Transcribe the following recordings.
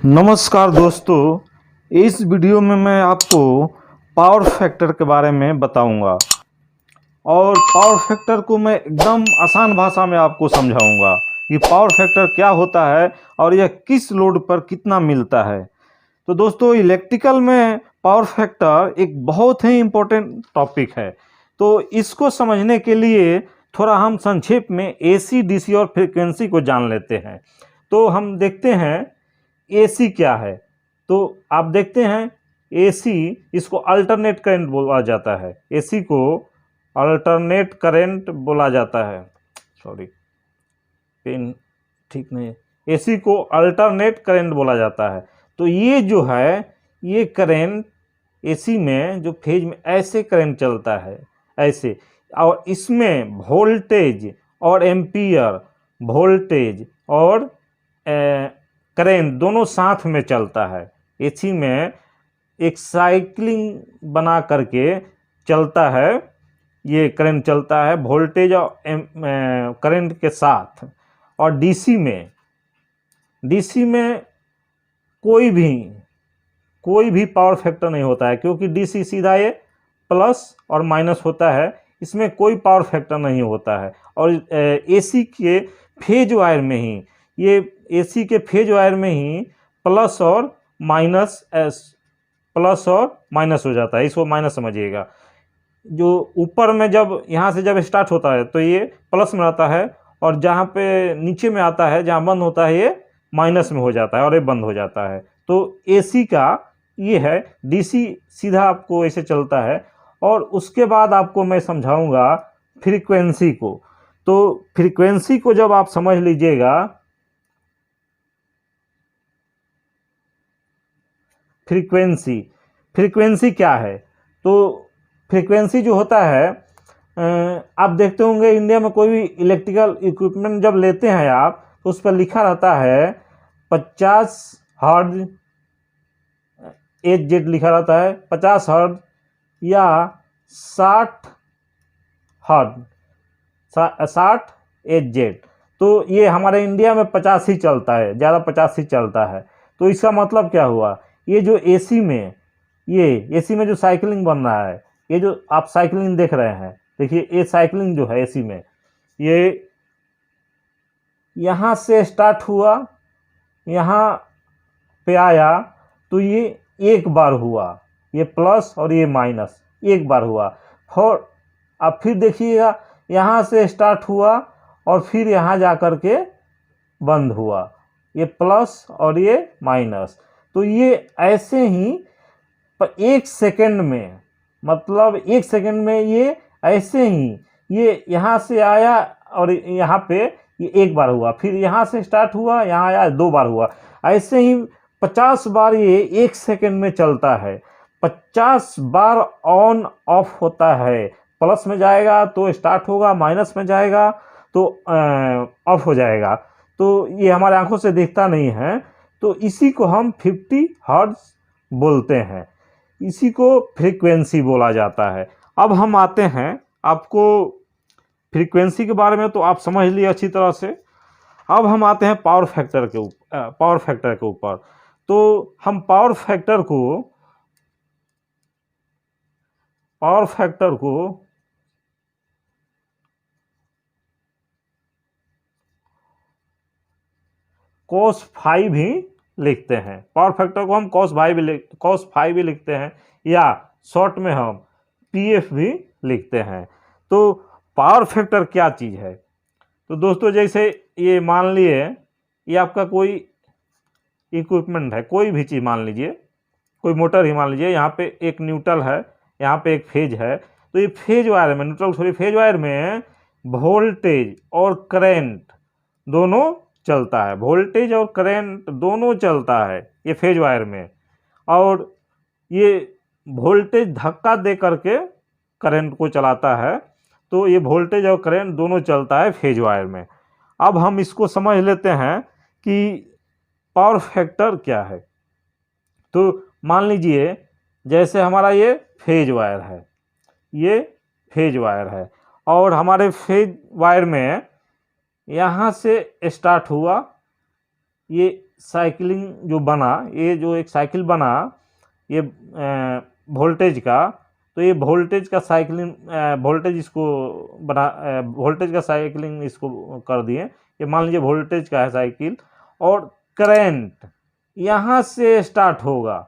नमस्कार दोस्तों, इस वीडियो में मैं आपको पावर फैक्टर के बारे में बताऊंगा और पावर फैक्टर को मैं एकदम आसान भाषा में आपको समझाऊंगा कि पावर फैक्टर क्या होता है और यह किस लोड पर कितना मिलता है। तो दोस्तों, इलेक्ट्रिकल में पावर फैक्टर एक बहुत ही इम्पोर्टेंट टॉपिक है। तो इसको समझने के लिए थोड़ा हम संक्षेप में एसी, डीसी और फ्रीक्वेंसी को जान लेते हैं। तो हम देखते हैं एसी क्या है। तो आप देखते हैं एसी, इसको अल्टरनेट करंट बोला जाता है। एसी को अल्टरनेट करंट बोला जाता है। सॉरी, पेन ठीक नहीं है। एसी को अल्टरनेट करंट बोला जाता है। तो ये जो है, ये करंट एसी में जो फेज में ऐसे करंट चलता है, ऐसे, और इसमें वोल्टेज और एम्पियर, वोल्टेज और करंट दोनों साथ में चलता है। एसी में एक साइक्लिंग बना करके चलता है, ये करंट चलता है वोल्टेज और करंट के साथ। और डीसी में कोई भी पावर फैक्टर नहीं होता है, क्योंकि डीसी सीधा ये प्लस और माइनस होता है, इसमें कोई पावर फैक्टर नहीं होता है। और एसी के फेज वायर में ही, ये एसी के फेज वायर में ही प्लस और माइनस हो जाता है। इसको माइनस समझिएगा। जो ऊपर में जब यहाँ से जब स्टार्ट होता है तो ये प्लस में आता है, और जहाँ पे नीचे में आता है, जहाँ बंद होता है, ये माइनस में हो जाता है और ये बंद हो जाता है। तो एसी का ये है। डीसी सीधा आपको ऐसे चलता है। और उसके बाद आपको मैं समझाऊंगा फ्रीक्वेंसी को। तो फ्रीक्वेंसी को जब आप समझ लीजिएगा, फ्रीक्वेंसी क्या है। तो फ्रीक्वेंसी जो होता है, आप देखते होंगे इंडिया में कोई भी इलेक्ट्रिकल इक्विपमेंट जब लेते हैं आप, तो उस पर लिखा रहता है 50 हर्ट्ज, एच जेड लिखा रहता है 50 हर्ट्ज या 60 हर्ट्ज, 60 एच जेड। तो ये हमारे इंडिया में 50 ही चलता है, ज़्यादा 50 ही चलता है। तो इसका मतलब क्या हुआ, ये जो एसी में, ये एसी में जो साइकिलिंग बन रहा है, ये जो आप साइकिलिंग देख रहे हैं, देखिए ये साइकिलिंग जो है एसी में, ये यहाँ से स्टार्ट हुआ, यहाँ पे आया, तो ये एक बार हुआ, ये प्लस और ये माइनस एक बार हुआ। और अब फिर देखिएगा, यहाँ से स्टार्ट हुआ और फिर यहाँ जा कर के बंद हुआ, ये प्लस और ये माइनस। तो ये ऐसे ही एक सेकंड में, मतलब एक सेकंड में ये ऐसे ही, ये यहाँ से आया और यहाँ पे ये एक बार हुआ, फिर यहाँ से स्टार्ट हुआ, यहाँ आया, दो बार हुआ। ऐसे ही 50 बार ये एक सेकंड में चलता है। 50 बार ऑन ऑफ होता है। प्लस में जाएगा तो स्टार्ट होगा, माइनस में जाएगा तो ऑफ हो जाएगा। तो ये हमारे आंखों से दिखता नहीं है। तो इसी को हम 50 हर्ट्ज बोलते हैं, इसी को फ्रीक्वेंसी बोला जाता है। अब हम आते हैं, आपको फ्रीक्वेंसी के बारे में तो आप समझ लिए अच्छी तरह से। अब हम आते हैं पावर फैक्टर के ऊपर। तो हम पावर फैक्टर को cos फाइव ही लिखते हैं। पावर फैक्टर को हम cos फाइव भी लिखते हैं, या शॉर्ट में हम पीएफ भी लिखते हैं। तो पावर फैक्टर क्या चीज़ है। तो दोस्तों, जैसे ये मान लिए, ये आपका कोई इक्विपमेंट है, कोई भी चीज़ मान लीजिए, कोई मोटर ही मान लीजिए। यहाँ पे एक न्यूट्रल है, यहाँ पे एक फेज है। तो ये फेज वायर में, न्यूट्रल सॉरी फेज वायर में वोल्टेज और करंट दोनों चलता है, वोल्टेज और करंट दोनों चलता है ये फेज वायर में। और ये वोल्टेज धक्का दे करके करंट को चलाता है। तो ये वोल्टेज और करंट दोनों चलता है फेज वायर में। अब हम इसको समझ लेते हैं कि पावर फैक्टर क्या है। तो मान लीजिए, जैसे हमारा ये फेज वायर है, ये फेज वायर है, और हमारे फेज वायर में यहाँ से स्टार्ट हुआ, ये साइकिलिंग जो बना, ये जो एक साइकिल बना ये वोल्टेज का, तो ये वोल्टेज का साइकिलिंग वोल्टेज इसको बना वोल्टेज का साइकिलिंग इसको कर दिए। ये मान लीजिए वोल्टेज का है साइकिल, और करंट यहाँ से स्टार्ट होगा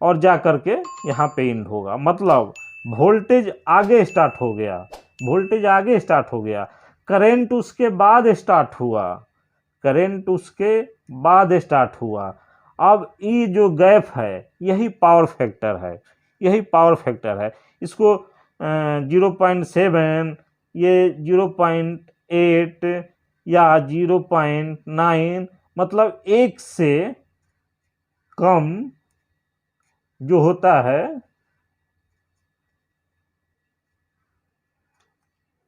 और जा करके यहाँ पे एंड होगा। मतलब वोल्टेज आगे स्टार्ट हो गया, वोल्टेज आगे स्टार्ट हो गया, करंट उसके बाद स्टार्ट हुआ, करंट उसके बाद स्टार्ट हुआ। अब ये जो गैप है यही पावर फैक्टर है, यही पावर फैक्टर है। इसको 0.7 ये 0.8 या 0.9 मतलब 1 से कम जो होता है,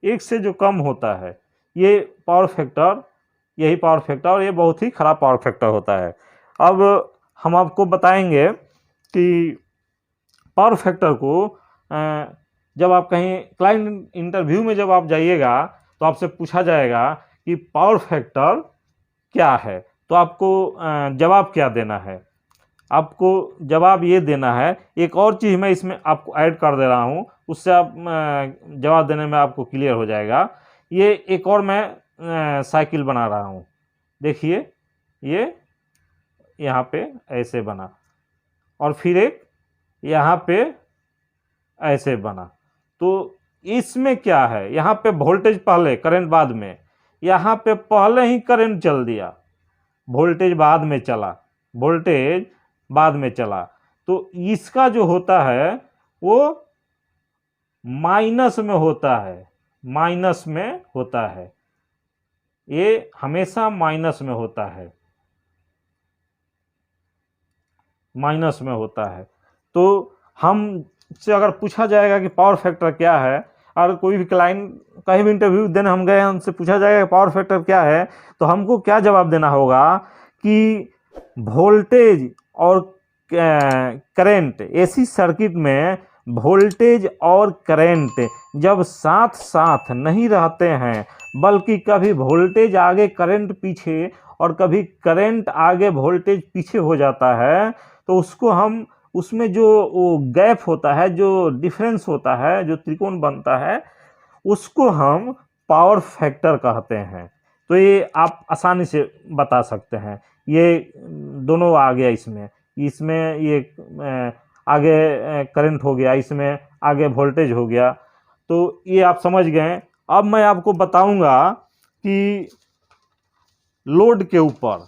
1 से जो कम होता है ये पावर फैक्टर, यही पावर फैक्टर, और ये बहुत ही खराब पावर फैक्टर होता है। अब हम आपको बताएंगे कि पावर फैक्टर को जब आप कहीं क्लाइंट इंटरव्यू में जब आप जाइएगा तो आपसे पूछा जाएगा कि पावर फैक्टर क्या है, तो आपको जवाब क्या देना है। आपको जवाब ये देना है, एक और चीज़ मैं इसमें आपको ऐड कर दे रहा हूँ, उससे आप जवाब देने में आपको क्लियर हो जाएगा। ये एक और मैं साइकिल बना रहा हूँ, देखिए ये यहाँ पे ऐसे बना, और फिर एक यहाँ पे ऐसे बना। तो इसमें क्या है, यहाँ पे वोल्टेज पहले करंट बाद में, यहाँ पे पहले ही करंट चल दिया, वोल्टेज बाद में चला, वोल्टेज बाद में चला। तो इसका जो होता है वो माइनस में होता है, माइनस में होता है, ये हमेशा माइनस में होता है, माइनस में होता है। तो हमसे अगर पूछा जाएगा कि पावर फैक्टर क्या है, और कोई भी क्लाइंट कहीं भी इंटरव्यू देने हम गए, हमसे पूछा जाएगा कि पावर फैक्टर क्या है, तो हमको क्या जवाब देना होगा कि वोल्टेज और करंट, एसी सर्किट में वोल्टेज और करंट जब साथ साथ नहीं रहते हैं, बल्कि कभी वोल्टेज आगे करंट पीछे और कभी करंट आगे वोल्टेज पीछे हो जाता है, तो उसको हम, उसमें जो वो गैप होता है, जो डिफरेंस होता है, जो त्रिकोण बनता है, उसको हम पावर फैक्टर कहते हैं। तो ये आप आसानी से बता सकते हैं। ये दोनों आ गया इसमें, इसमें ये आगे करंट हो गया, इसमें आगे वोल्टेज हो गया, तो ये आप समझ गए। अब मैं आपको बताऊंगा कि लोड के ऊपर,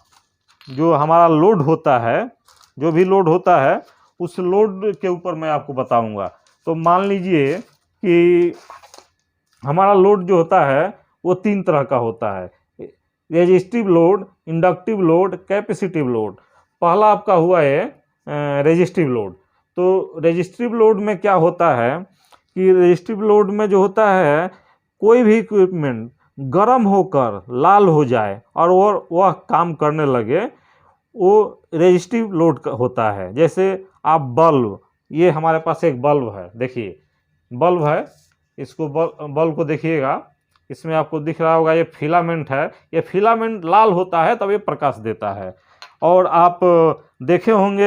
जो हमारा लोड होता है, जो भी लोड होता है उस लोड के ऊपर मैं आपको बताऊंगा। तो मान लीजिए कि हमारा लोड जो होता है वो 3 तरह का होता है, resistive load, inductive load, capacitive load. पहला आपका हुआ है रेजिस्टिव लोड। तो रेजिस्टिव लोड में क्या होता है कि रेजिस्टिव लोड में जो होता है, कोई भी इक्विपमेंट गर्म होकर लाल हो जाए और वह काम करने लगे, वो रेजिस्टिव लोड होता है। जैसे आप बल्ब, ये हमारे पास एक बल्ब है, देखिए बल्ब है, इसको बल्ब को देखिएगा, इसमें आपको दिख रहा होगा ये फिलामेंट है, ये फिलामेंट लाल होता है तब ये प्रकाश देता है। और आप देखे होंगे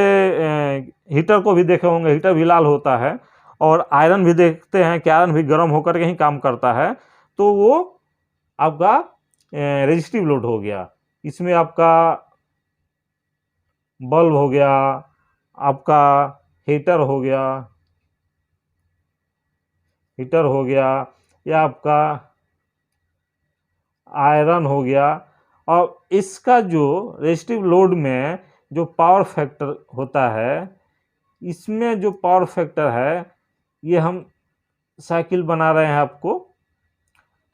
हीटर को भी देखे होंगे, हीटर भी लाल होता है। और आयरन भी देखते हैं कि आयरन भी गर्म होकर के ही काम करता है, तो वो आपका रेजिस्टिव लोड हो गया। इसमें आपका बल्ब हो गया, आपका हीटर हो गया, हीटर हो गया, या आपका आयरन हो गया। और इसका जो रेजिस्टिव लोड में जो पावर फैक्टर होता है, इसमें जो पावर फैक्टर है, ये हम साइकिल बना रहे हैं आपको,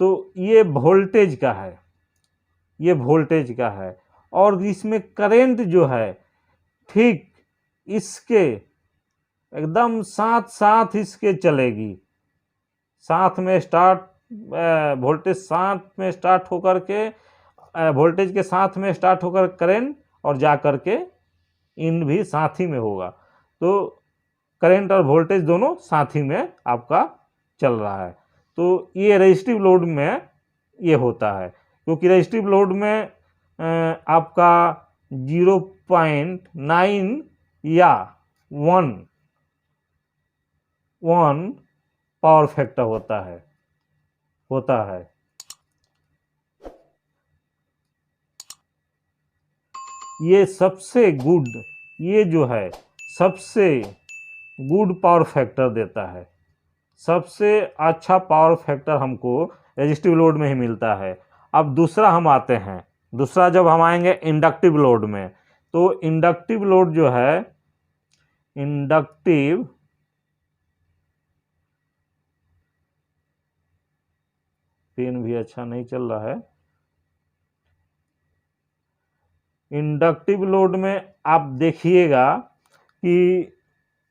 तो ये वोल्टेज का है, ये वोल्टेज का है। और इसमें करंट जो है ठीक इसके एकदम साथ साथ इसके चलेगी, साथ में स्टार्ट, वोल्टेज साथ में स्टार्ट होकर के, वोल्टेज के साथ में स्टार्ट होकर करंट, और जा कर के इन भी साथ ही में होगा। तो करंट और वोल्टेज दोनों साथ ही में आपका चल रहा है। तो ये रेजिस्टिव लोड में ये होता है, क्योंकि रेजिस्टिव लोड में आपका 0.9 या 1 पावर फैक्टर होता है। ये जो है सबसे गुड पावर फैक्टर देता है। सबसे अच्छा पावर फैक्टर हमको रेजिस्टिव लोड में ही मिलता है। अब दूसरा हम आते हैं, दूसरा जब हम आएंगे इंडक्टिव लोड में, तो इंडक्टिव लोड जो है, इंडक्टिव पेन भी अच्छा नहीं चल रहा है। इंडक्टिव लोड में आप देखिएगा कि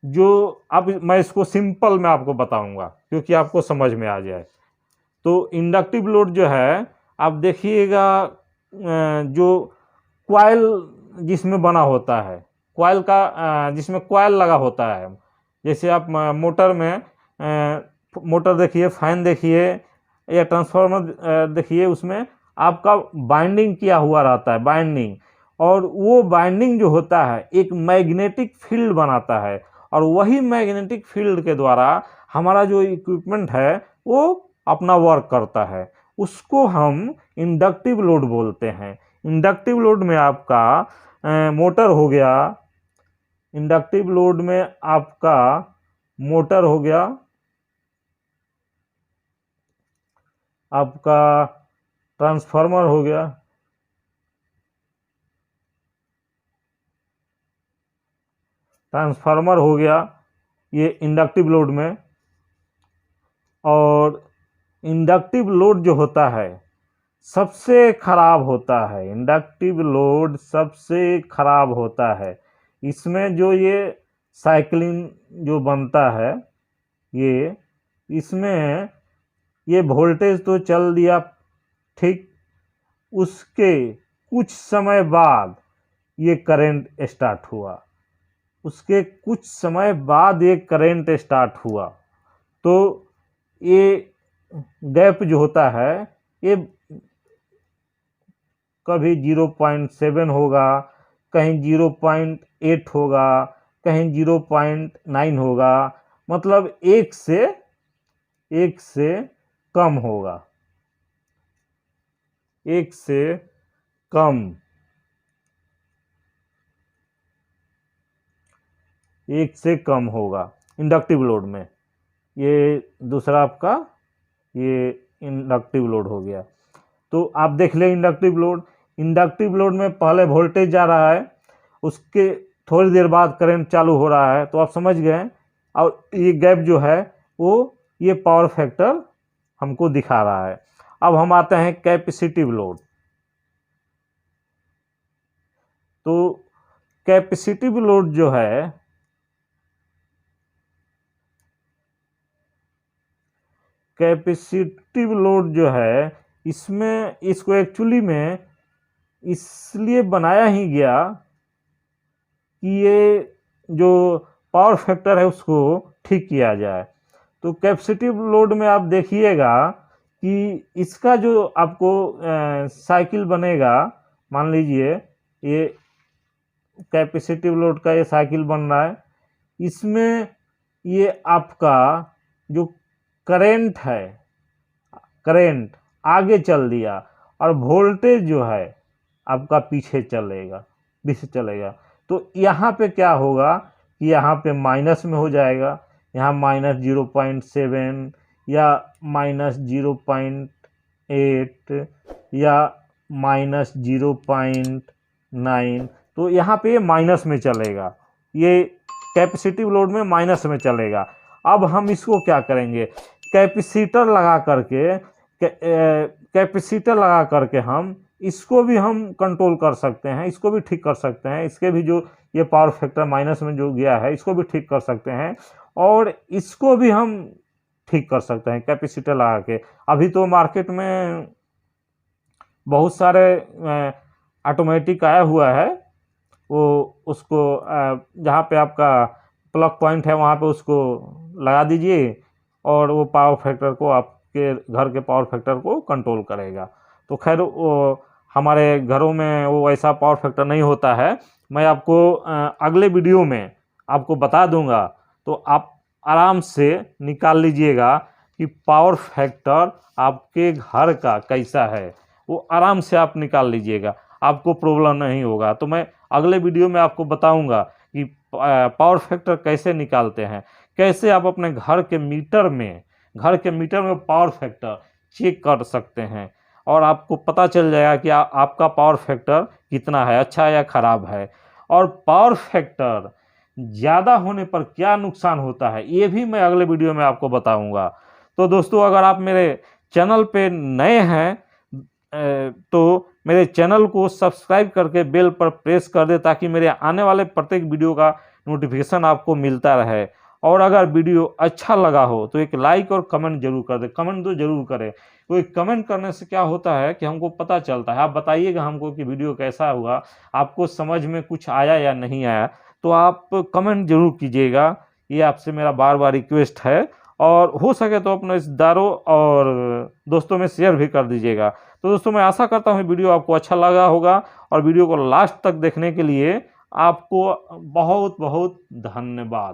जो, अब मैं इसको सिंपल में आपको बताऊंगा क्योंकि आपको समझ में आ जाए। तो इंडक्टिव लोड जो है आप देखिएगा, जो कॉइल जिसमें बना होता है, कॉइल का जिसमें कॉइल लगा होता है, जैसे आप मोटर में मोटर देखिए, फैन देखिए या ट्रांसफार्मर देखिए, उसमें आपका बाइंडिंग किया हुआ रहता है, बाइंडिंग। और वो बाइंडिंग जो होता है एक मैग्नेटिक फील्ड बनाता है, और वही मैग्नेटिक फील्ड के द्वारा हमारा जो इक्विपमेंट है वो अपना वर्क करता है। उसको हम इंडक्टिव लोड बोलते हैं। इंडक्टिव लोड में आपका मोटर हो गया, इंडक्टिव लोड में आपका मोटर हो गया, आपका ट्रांसफार्मर हो गया, ये इंडक्टिव लोड में। और इंडक्टिव लोड जो होता है सबसे खराब होता है, इंडक्टिव लोड सबसे खराब होता है। इसमें जो ये साइक्लिंग जो बनता है, ये इसमें ये वोल्टेज तो चल दिया ठीक, उसके कुछ समय बाद ये करंट स्टार्ट हुआ, उसके कुछ समय बाद ये करंट स्टार्ट हुआ, तो ये गैप जो होता है ये कभी 0.7 होगा, कहीं 0.8 होगा, कहीं 0.9 होगा, मतलब एक से कम होगा, एक से कम, एक से कम होगा इंडक्टिव लोड में। ये दूसरा आपका ये इंडक्टिव लोड हो गया। तो आप देख ले इंडक्टिव लोड में पहले वोल्टेज जा रहा है, उसके थोड़ी देर बाद करंट चालू हो रहा है, तो आप समझ गए। और ये गैप जो है वो ये पावर फैक्टर हमको दिखा रहा है। अब हम आते हैं कैपेसिटिव लोड। तो कैपेसिटिव लोड जो है, कैपेसिटिव लोड जो है इसमें, इसको एक्चुअली में इसलिए बनाया ही गया कि ये जो पावर फैक्टर है उसको ठीक किया जाए। तो कैपेसिटिव लोड में आप देखिएगा कि इसका जो आपको साइकिल बनेगा, मान लीजिए ये कैपेसिटिव लोड का ये साइकिल बन रहा है, इसमें ये आपका जो करंट है, करंट आगे चल दिया और वोल्टेज जो है आपका पीछे चलेगा। तो यहाँ पे क्या होगा कि यहाँ पे माइनस में हो जाएगा, यहाँ -0.7 या -0.8 या -0.9, तो यहाँ पे ये माइनस में चलेगा, ये कैपेसिटिव लोड में माइनस में चलेगा। अब हम इसको क्या करेंगे, कैपेसिटर लगा करके हम इसको भी हम कंट्रोल कर सकते हैं, इसको भी ठीक कर सकते हैं, इसके भी जो ये पावर फैक्टर माइनस में जो गया है इसको भी ठीक कर सकते हैं, और इसको भी हम ठीक कर सकते हैं कैपेसिटर लगा के। अभी तो मार्केट में बहुत सारे ऑटोमेटिक आया हुआ है, वो उसको जहाँ पे आपका प्लग पॉइंट है वहाँ पे उसको लगा दीजिए और वो पावर फैक्टर को, आपके घर के पावर फैक्टर को कंट्रोल करेगा। तो खैर वो हमारे घरों में वो ऐसा पावर फैक्टर नहीं होता है। मैं आपको अगले वीडियो में आपको बता दूंगा, तो आप आराम से निकाल लीजिएगा कि पावर फैक्टर आपके घर का कैसा है, वो आराम से आप निकाल लीजिएगा, आपको प्रॉब्लम नहीं होगा। तो मैं अगले वीडियो में आपको बताऊंगा कि पावर फैक्टर कैसे निकालते हैं, कैसे आप अपने घर के मीटर में पावर फैक्टर चेक कर सकते हैं, और आपको पता चल जाएगा कि आपका पावर फैक्टर कितना है, अच्छा या खराब है। और पावर फैक्टर ज़्यादा होने पर क्या नुकसान होता है, ये भी मैं अगले वीडियो में आपको बताऊंगा। तो दोस्तों, अगर आप मेरे चैनल पे नए हैं तो मेरे चैनल को सब्सक्राइब करके बेल पर प्रेस कर दे, ताकि मेरे आने वाले प्रत्येक वीडियो का नोटिफिकेशन आपको मिलता रहे। और अगर वीडियो अच्छा लगा हो तो एक लाइक और कमेंट जरूर कर दे, कमेंट तो जरूर करें। कोई कमेंट करने से क्या होता है कि हमको पता चलता है, आप बताइएगा हमको कि वीडियो कैसा हुआ, आपको समझ में कुछ आया या नहीं आया, तो आप कमेंट जरूर कीजिएगा। ये आपसे मेरा बार बार रिक्वेस्ट है, और हो सके तो अपने रिश्तेदारों और दोस्तों में शेयर भी कर दीजिएगा। तो दोस्तों, मैं आशा करता हूँ वीडियो आपको अच्छा लगा होगा, और वीडियो को लास्ट तक देखने के लिए आपको बहुत बहुत धन्यवाद।